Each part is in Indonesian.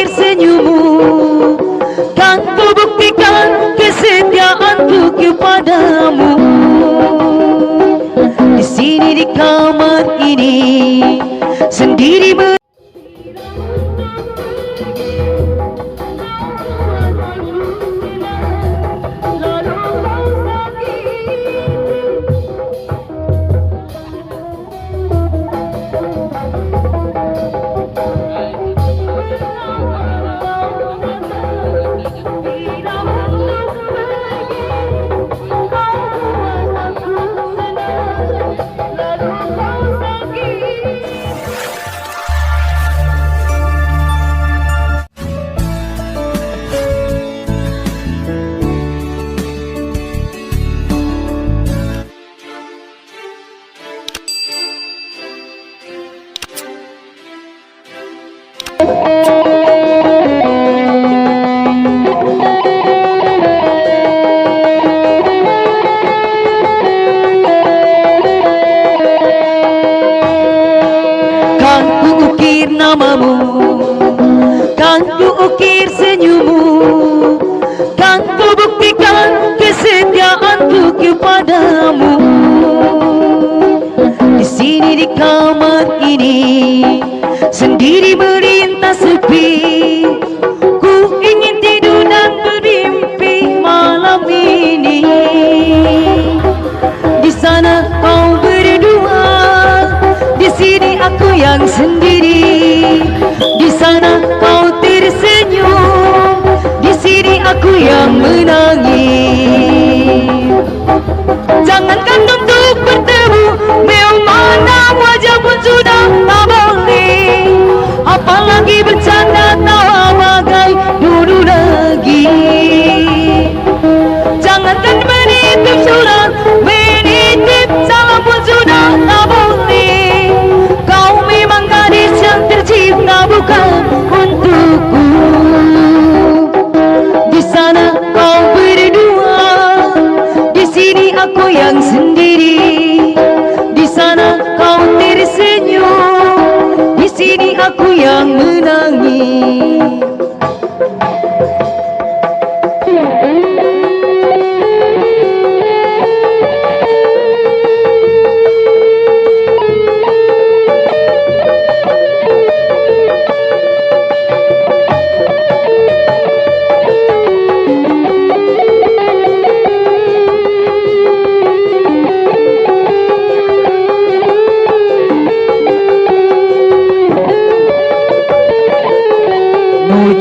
ukir senyummu, kan ku buktikan kesetiaanku kepadamu. Di sini di kamar ini sendiri namamu, kan ku ukir senyummu, kan ku buktikan kesetiaanku kepadamu. Di sini di kamar ini sendiri melintas sepi, ku ingin tidur dan bermimpi malam ini. Di sana kau berdua, di sini aku yang sendiri. Di sana kau tersenyum, di sini aku yang menangis. Jangankan untuk bertemu, memandang wajah pun sudah tak boleh. Apalagi bercanda tawa bagai dulu lagi. Jangankan menitip surat, menitip salam pun sudah tak boleh. Kau memang gadis yang tercipta bukan untukku. Di sana kau berdua, di sini aku yang sendiri. Di sana kau tersenyum, di sini aku yang menangis.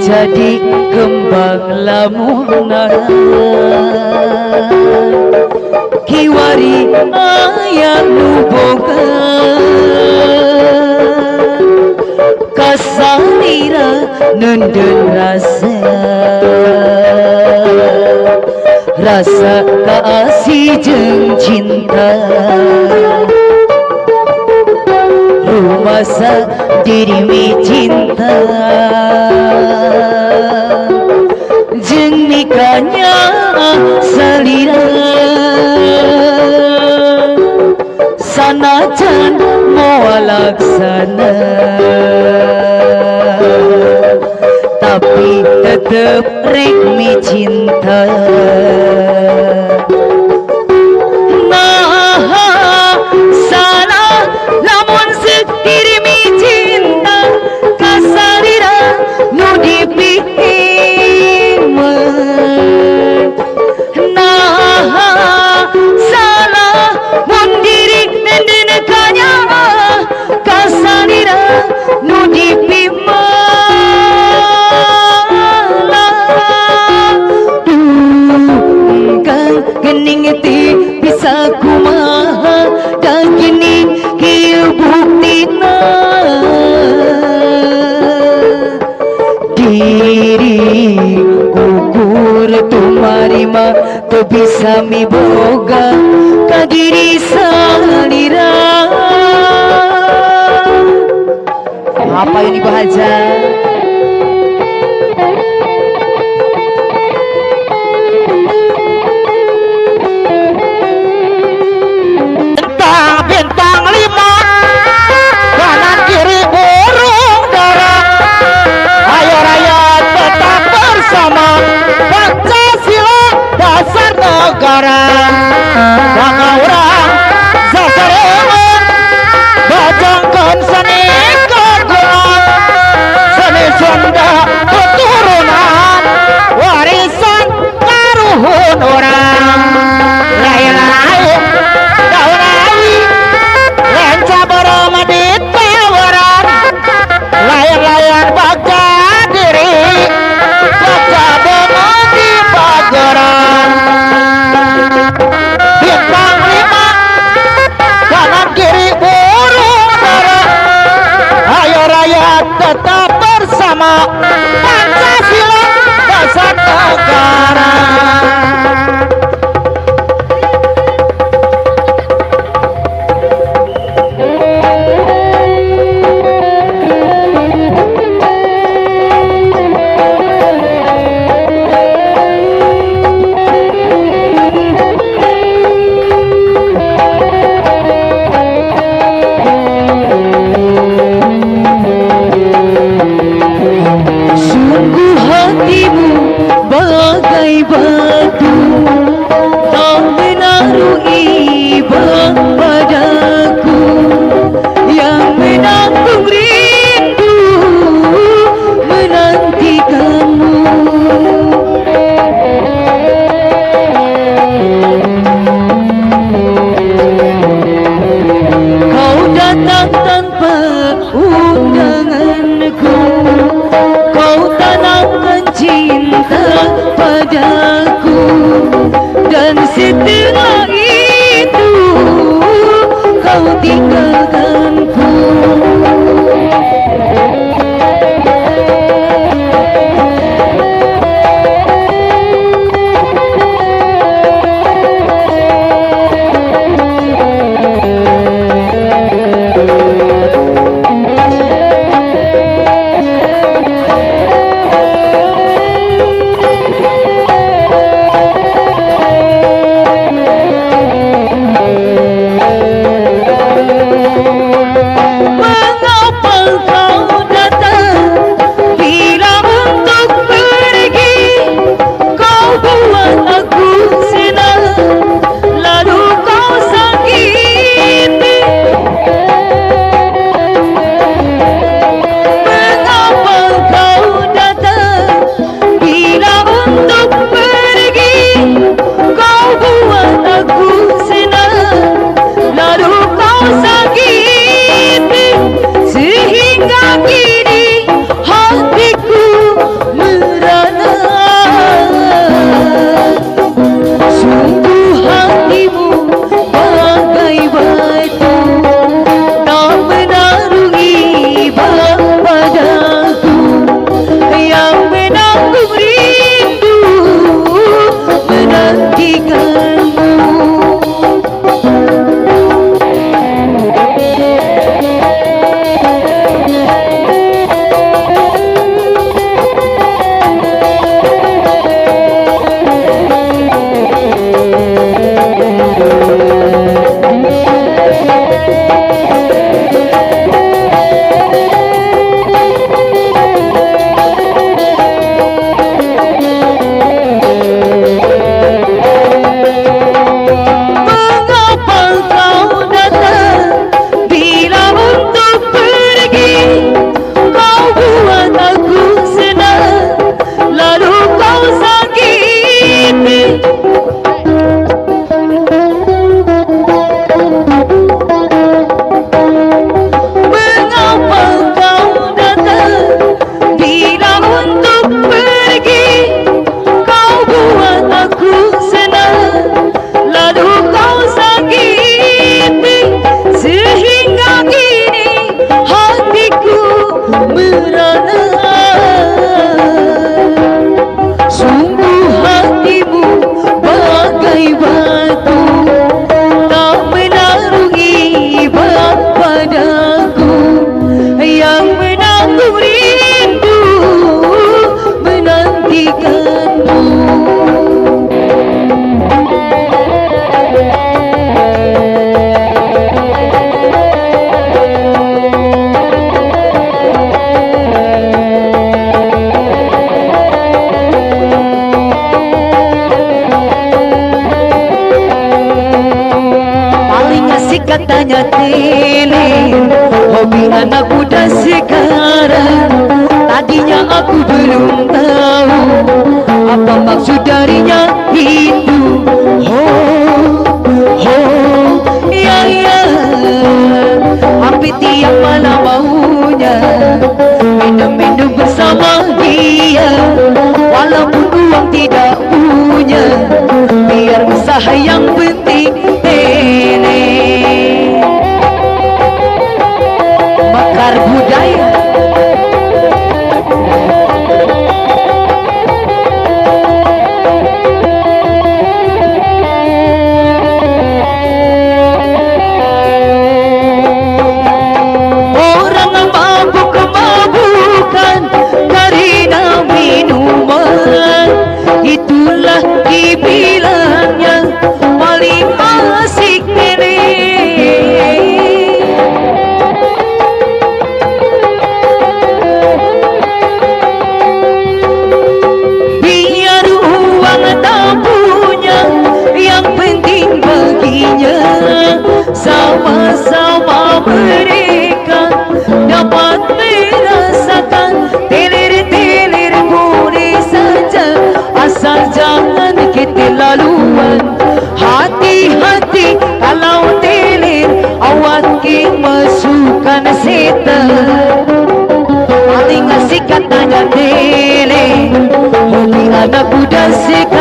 Jadi kembang lamunan kiwari ayat nuboga kasarira nenden rasa kasih jeung cinta rumasa diri cinta jeung nikahnya salira sanajan moal laksana tapi tetep rek mi cinta. Nah salah lamun sekiri mi cinta kasarira nu dipikeun. Nah salah mun diri nendenekanya kasarira nu dipimala. Gening ti bisa kumaha dan gini kieu buktina diri ukur tumarima teu bisa miboga ka diri salira. Apa yang dibaca? Ayo raya Pancasila dasar negara. Sungguh hatimu bagai batu, tak menaruh iba padaku, yang menanggung rindu menantikanmu. Kau datang tanpa undanganku, kau tanamkan cinta padaku, dan setelah itu kau tinggalkanku. Mengapa kau datang bila untuk pergi? Kau buat aku senang, lalu kau sakiti. Mengapa kau datang bila untuk pergi? Kau buat aku senang, lalu kau sakiti, sehingga kini hatiku merana. Sungguh hatimu bagai batu, tak menaruh iba padaku, yang menanggung rindu menantikanmu. Mengapa kau datang bila untuk pergi? Kau buat aku senang, lalu kau sakiti. Mengapa kau datang bila untuk pergi? Kau buat aku senang, lalu kau sakiti, sehingga kini hatiku merana. Sungguh hatimu bagai batu, tak menaruh iba padaku, yang menanggung rindu menantikanmu. Paling asik katanya tele, hobi anak muda sekarang. Tadinya aku belum tahu apa maksud darinya itu. Oh, oh, ya ya, hampir tiap malam maunya minum-minum bersama dia, walaupun uang tidak punya, biar usaha yang penting tele. Makar budaya Sama-sama mereka dapat merasakan teler-teler boleh saja, asal jangan kita laluan. Hati-hati kalau teler, awak ke masukkan setan. Paling asik katanya teler, hobi anak muda sekarang.